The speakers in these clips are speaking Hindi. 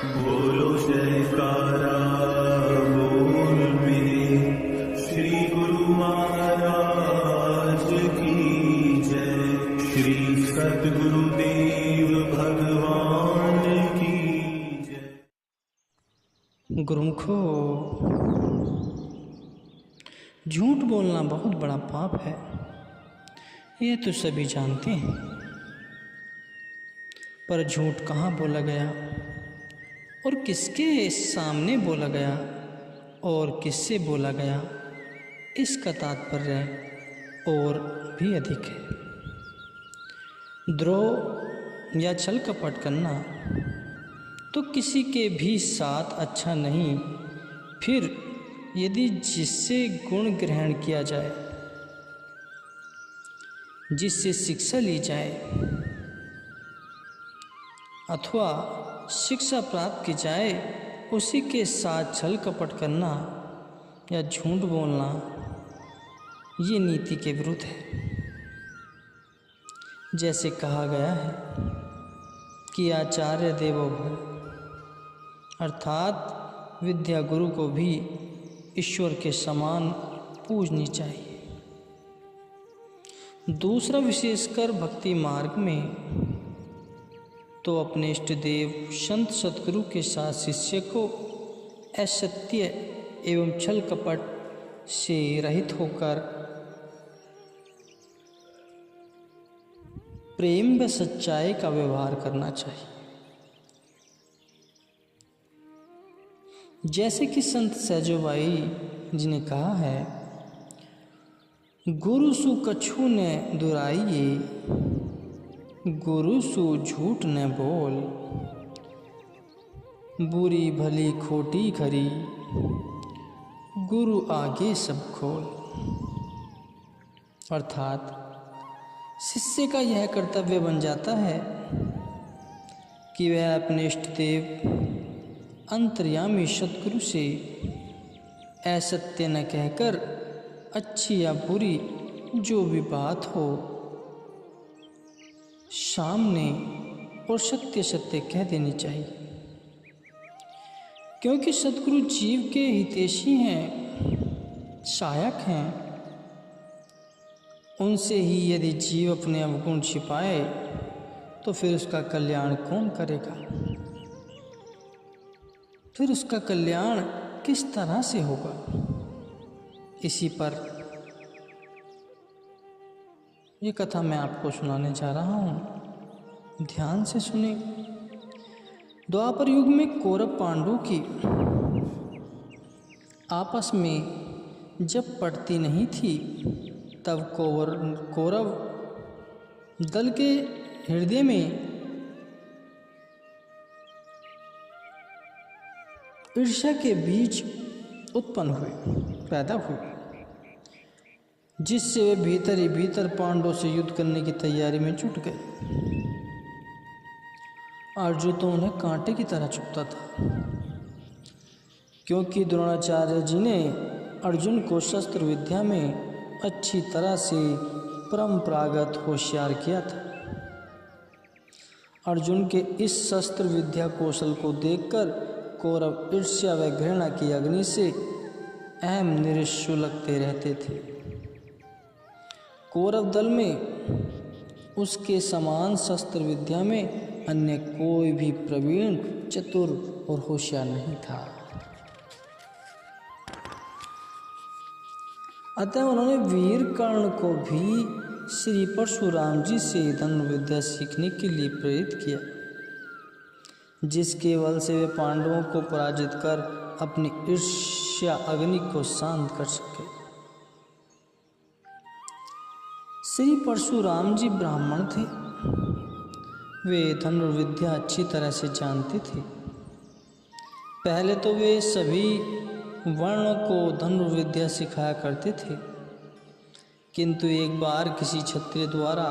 बोलो जयकारा बोल मेरे श्री गुरु महाराज की जय। श्री सद्गुरुदेव भगवान की जय। गुरुमुखो, झूठ बोलना बहुत बड़ा पाप है, ये तो सभी जानते हैं। पर झूठ कहाँ बोला गया और किसके सामने बोला गया और किससे बोला गया, इसका तात्पर्य और भी अधिक है। द्रोह या छल कपट करना तो किसी के भी साथ अच्छा नहीं। फिर यदि जिससे गुण ग्रहण किया जाए, जिससे शिक्षा ली जाए अथवा शिक्षा प्राप्त की जाए, उसी के साथ छल कपट करना या झूठ बोलना ये नीति के विरुद्ध है। जैसे कहा गया है कि आचार्य देवो भव, अर्थात विद्या गुरु को भी ईश्वर के समान पूजनी चाहिए। दूसरा, विशेषकर भक्ति मार्ग में तो अपने इष्ट देव संत सतगुरु के साथ शिष्य को असत्य एवं छल कपट से रहित होकर प्रेम व सच्चाई का व्यवहार करना चाहिए। जैसे कि संत सहजोबाई जी ने कहा है, गुरु सु कछु ने दुराइए, गुरु सु झूठ न बोल, बुरी भली खोटी खरी, गुरु आगे सब खोल। अर्थात शिष्य का यह कर्तव्य बन जाता है कि वह अपने इष्ट देव अंतर्यामी सतगुरु से असत्य न कहकर अच्छी या बुरी जो भी बात हो सामने और सत्य सत्य कह देनी चाहिए। क्योंकि सतगुरु जीव के हितैषी हैं, सहायक हैं। उनसे ही यदि जीव अपने अवगुण छिपाए तो फिर उसका कल्याण कौन करेगा? फिर उसका कल्याण किस तरह से होगा? इसी पर ये कथा मैं आपको सुनाने जा रहा हूँ, ध्यान से सुने। द्वापर युग में कौरव पांडु की आपस में जब पड़ती नहीं थी, तब कौरव दल के हृदय में ईर्ष्या के बीज उत्पन्न हुए, पैदा हुए, जिससे वे भीतर ही भीतर पांडवों से युद्ध करने की तैयारी में जुट गए। अर्जुन तो उन्हें कांटे की तरह चुभता था, क्योंकि द्रोणाचार्य जी ने अर्जुन को शस्त्र विद्या में अच्छी तरह से परंपरागत होशियार किया था। अर्जुन के इस शस्त्र विद्या कौशल को देखकर कौरव ईर्ष्या व घृणा की अग्नि से अहम निरश्रु लगते रहते थे। कौरव दल में उसके समान शस्त्र विद्या में अन्य कोई भी प्रवीण, चतुर और होशियार नहीं था। अतः उन्होंने वीर कर्ण को भी श्री परशुराम जी से धनुर्विद्या सीखने के लिए प्रेरित किया, जिसके बल से वे पांडवों को पराजित कर अपनी ईर्ष्या अग्नि को शांत कर सके। श्री परशुराम जी ब्राह्मण थे। वे धनुर्विद्या अच्छी तरह से जानते थे। पहले तो वे सभी वर्णों को धनुर्विद्या सिखाया करते थे, किंतु एक बार किसी क्षत्रिय द्वारा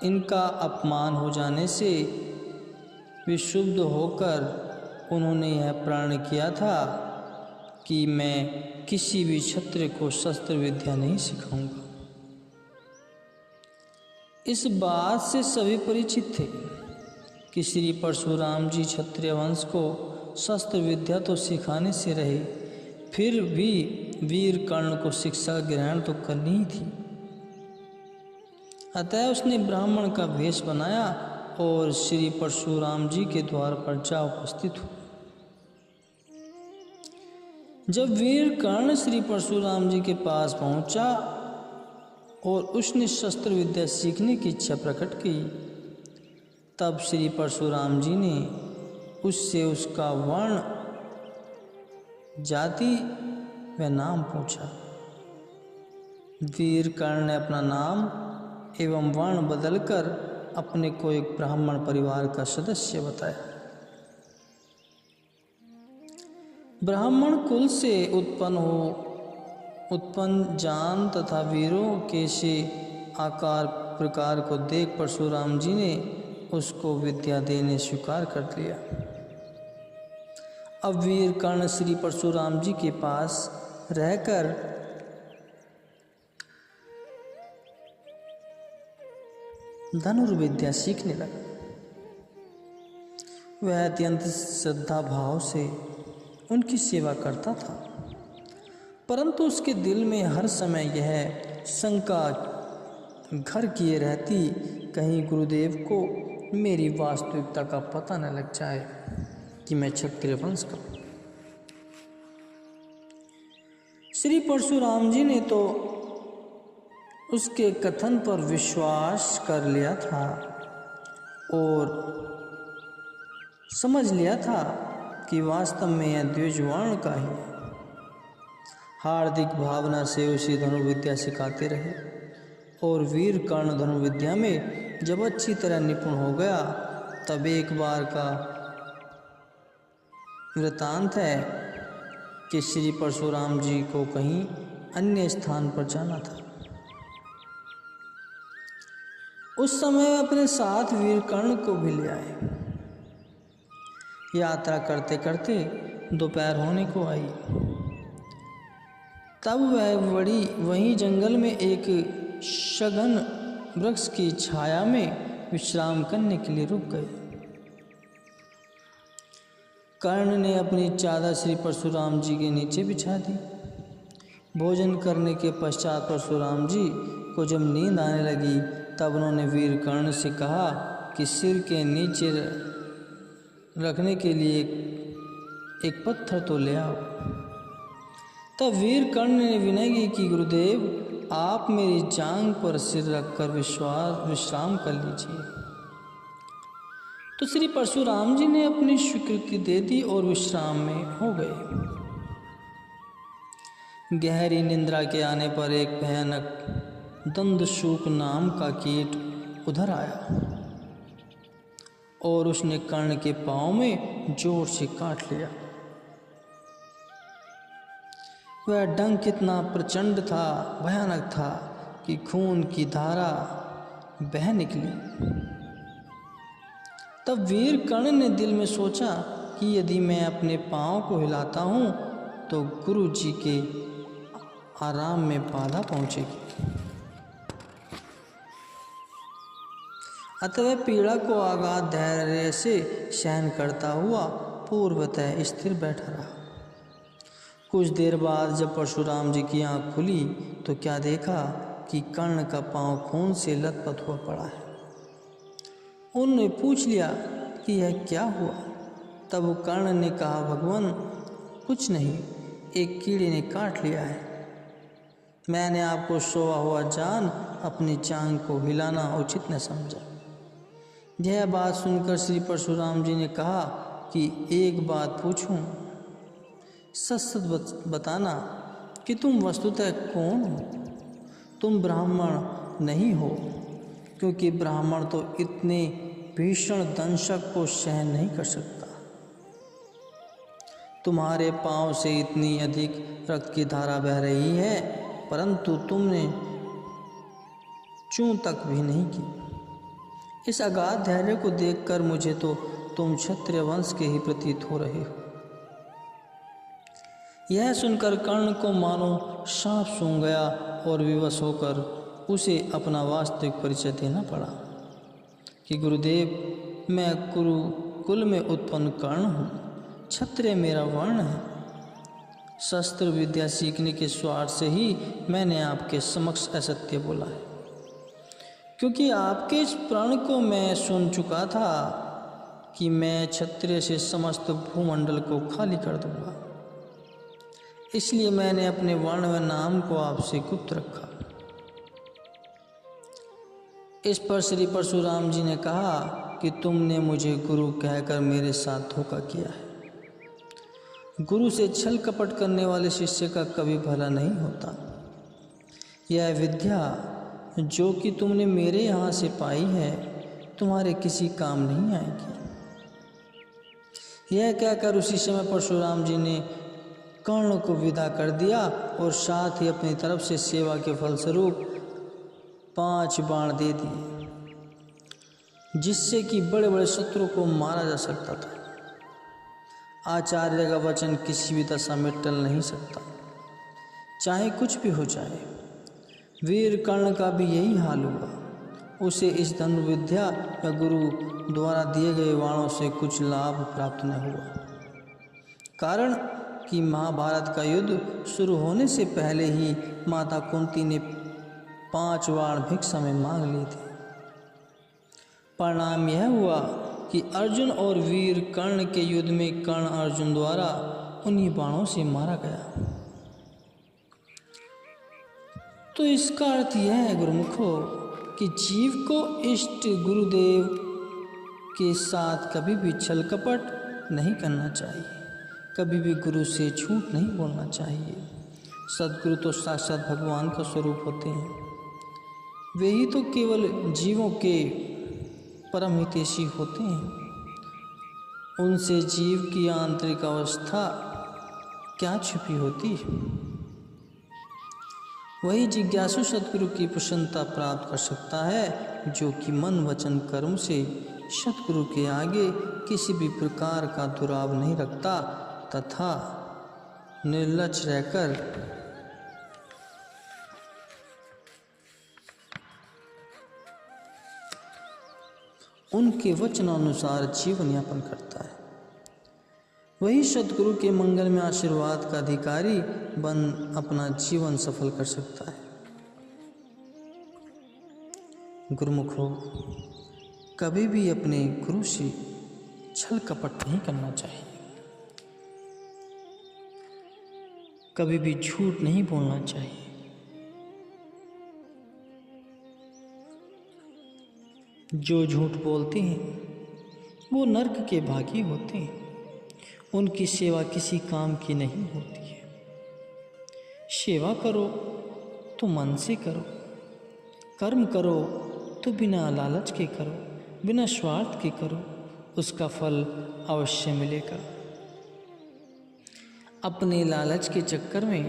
इनका अपमान हो जाने से विक्षुब्ध होकर उन्होंने यह प्रण किया था कि मैं किसी भी क्षत्रिय को शस्त्र विद्या नहीं सिखाऊंगा। इस बात से सभी परिचित थे कि श्री परशुराम जी क्षत्रिय वंश को शस्त्र विद्या तो सिखाने से रहे, फिर भी वीर कर्ण को शिक्षा ग्रहण तो करनी ही थी। अतः उसने ब्राह्मण का वेश बनाया और श्री परशुराम जी के द्वार पर जा उपस्थित हुआ। जब वीर कर्ण श्री परशुराम जी के पास पहुंचा और उसने शस्त्र विद्या सीखने की इच्छा प्रकट की, तब श्री परशुराम जी ने उससे उसका वर्ण, जाति व नाम पूछा। वीर कर्ण ने अपना नाम एवं वर्ण बदलकर अपने को एक ब्राह्मण परिवार का सदस्य बताया। ब्राह्मण कुल से उत्पन्न जान तथा वीरों के से आकार प्रकार को देख परशुराम जी ने उसको विद्या देने स्वीकार कर लिया। अब वीर कर्ण श्री परशुराम जी के पास रहकर धनुर्विद्या सीखने लगा। वह अत्यंत श्रद्धा भाव से उनकी सेवा करता था, परंतु उसके दिल में हर समय यह शंका घर किए रहती, कहीं गुरुदेव को मेरी वास्तविकता का पता न लग जाए कि मैं क्षत्रिय वंश का। श्री परशुराम जी ने तो उसके कथन पर विश्वास कर लिया था और समझ लिया था कि वास्तव में यह द्विजवर्ण का ही है। हार्दिक भावना से उसे धनुर्विद्या सिखाते रहे और वीर कर्ण धनुर्विद्या में जब अच्छी तरह निपुण हो गया, तब एक बार का वृतांत है कि श्री परशुराम जी को कहीं अन्य स्थान पर जाना था। उस समय अपने साथ वीर कर्ण को भी ले आए। यात्रा करते करते दोपहर होने को आई। तब वह वहीं जंगल में एक शगन वृक्ष की छाया में विश्राम करने के लिए रुक गए। कर्ण ने अपनी चादर श्री परशुराम जी के नीचे बिछा दी। भोजन करने के पश्चात परशुराम जी को जब नींद आने लगी, तब उन्होंने वीर कर्ण से कहा कि सिर के नीचे रखने के लिए एक पत्थर तो ले आओ। तब वीर कर्ण ने विनय की कि गुरुदेव, आप मेरी जांघ पर सिर रखकर विश्राम कर लीजिए। तो श्री परशुराम जी ने अपनी स्वीकृति दे दी और विश्राम में हो गए। गहरी निद्रा के आने पर एक भयानक दंदशूक नाम का कीट उधर आया और उसने कर्ण के पांव में जोर से काट लिया। वह डंक इतना प्रचंड था, भयानक था कि खून की धारा बह निकली। तब वीर कर्ण ने दिल में सोचा कि यदि मैं अपने पांव को हिलाता हूं तो गुरु जी के आराम में बाधा पहुंचेगी। अतः पीड़ा को आगाध धैर्य से सहन करता हुआ पूर्वतः स्थिर बैठा रहा। कुछ देर बाद जब परशुराम जी की आंख खुली तो क्या देखा कि कर्ण का पांव खून से लथपथ हुआ पड़ा है। उन्होंने पूछ लिया कि यह क्या हुआ। तब कर्ण ने कहा, भगवान कुछ नहीं, एक कीड़े ने काट लिया है। मैंने आपको सोया हुआ जान अपनी जांघ को हिलाना उचित न समझा। यह बात सुनकर श्री परशुराम जी ने कहा कि एक बात पूछूं, सच सच बताना कि तुम वस्तुतः कौन हो। तुम ब्राह्मण नहीं हो, क्योंकि ब्राह्मण तो इतने भीषण दंशक को सहन नहीं कर सकता। तुम्हारे पांव से इतनी अधिक रक्त की धारा बह रही है, परंतु तुमने चूं तक भी नहीं की। इस अगाध धैर्य को देखकर मुझे तो तुम क्षत्रिय वंश के ही प्रतीत हो रहे हो। यह सुनकर कर्ण को मानो सांप सूंघ गया और विवश होकर उसे अपना वास्तविक परिचय देना पड़ा कि गुरुदेव, मैं कुरुकुल में उत्पन्न कर्ण हूँ, क्षत्रिय मेरा वर्ण है। शस्त्र विद्या सीखने के स्वार्थ से ही मैंने आपके समक्ष असत्य बोला है, क्योंकि आपके इस प्रण को मैं सुन चुका था कि मैं क्षत्रिय से समस्त भूमंडल को खाली कर दूंगा। इसलिए मैंने अपने वर्ण व नाम को आपसे गुप्त रखा। इस पर श्री परशुराम जी ने कहा कि तुमने मुझे गुरु कहकर मेरे साथ धोखा किया है। गुरु से छल कपट करने वाले शिष्य का कभी भला नहीं होता। यह विद्या जो कि तुमने मेरे यहाँ से पाई है तुम्हारे किसी काम नहीं आएगी। यह कहकर उसी समय परशुराम जी ने कर्ण को विदा कर दिया और साथ ही अपनी तरफ से सेवा के फलस्वरूप 5 बाण दे दिए, जिससे कि बड़े बड़े शत्रु को मारा जा सकता था। आचार्य का वचन किसी भी दशा में टल नहीं सकता, चाहे कुछ भी हो जाए। वीर कर्ण का भी यही हाल हुआ। उसे इस धनुर्विद्या या गुरु द्वारा दिए गए बाणों से कुछ लाभ प्राप्त न हुआ, कारण कि महाभारत का युद्ध शुरू होने से पहले ही माता कुंती ने 5 बाण भिक्षा में मांग लिए थे। परिणाम यह हुआ कि अर्जुन और वीर कर्ण के युद्ध में कर्ण अर्जुन द्वारा उन्हीं बाणों से मारा गया। तो इसका अर्थ यह है गुरुमुखो कि जीव को इष्ट गुरुदेव के साथ कभी भी छल कपट नहीं करना चाहिए, कभी भी गुरु से झूठ नहीं बोलना चाहिए। सद्गुरु तो साक्षात भगवान का स्वरूप होते हैं। वे ही तो केवल जीवों के परम हितैषी होते हैं। उनसे जीव की आंतरिक अवस्था क्या छिपी होती है। वही जिज्ञासु सद्गुरु की प्रसन्नता प्राप्त कर सकता है, जो कि मन वचन कर्म से सद्गुरु के आगे किसी भी प्रकार का दुराव नहीं रखता तथा निर्लज रहकर उनके वचनानुसार जीवन यापन करता है। वही सद्गुरु के मंगल में आशीर्वाद का अधिकारी बन अपना जीवन सफल कर सकता है। गुरुमुखो, कभी भी अपने गुरु से छल कपट नहीं करना चाहिए, कभी भी झूठ नहीं बोलना चाहिए। जो झूठ बोलते हैं वो नर्क के भागी होते हैं। उनकी सेवा किसी काम की नहीं होती है। सेवा करो तो मन से करो, कर्म करो तो बिना लालच के करो, बिना स्वार्थ के करो, उसका फल अवश्य मिलेगा। अपने लालच के चक्कर में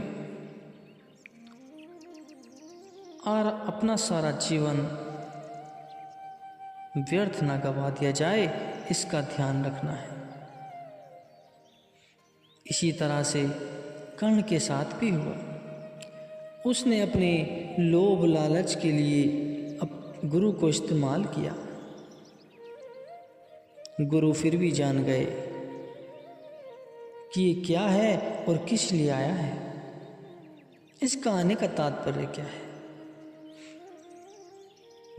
और अपना सारा जीवन व्यर्थ ना गवा दिया जाए, इसका ध्यान रखना है। इसी तरह से कर्ण के साथ भी हुआ। उसने अपने लोभ लालच के लिए गुरु को इस्तेमाल किया। गुरु फिर भी जान गए कि ये क्या है और किस लिए आया है। इसका आने का तात्पर्य क्या है।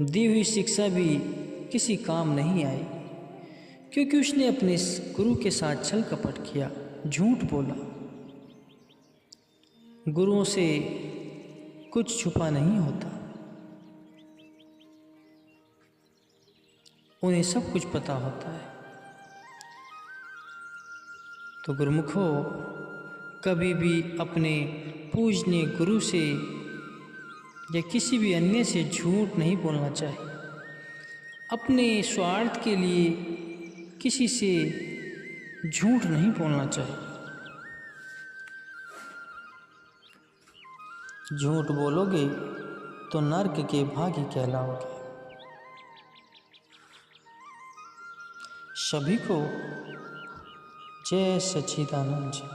दी हुई शिक्षा भी किसी काम नहीं आई, क्योंकि उसने अपने गुरु के साथ छल कपट किया, झूठ बोला। गुरुओं से कुछ छुपा नहीं होता, उन्हें सब कुछ पता होता है। तो गुरुमुखो, कभी भी अपने पूजनीय गुरु से या किसी भी अन्य से झूठ नहीं बोलना चाहिए। अपने स्वार्थ के लिए किसी से झूठ नहीं बोलना चाहिए। झूठ बोलोगे तो नर्क के भागी कहलाओगे। सभी को जय सच्चिदानंद जी।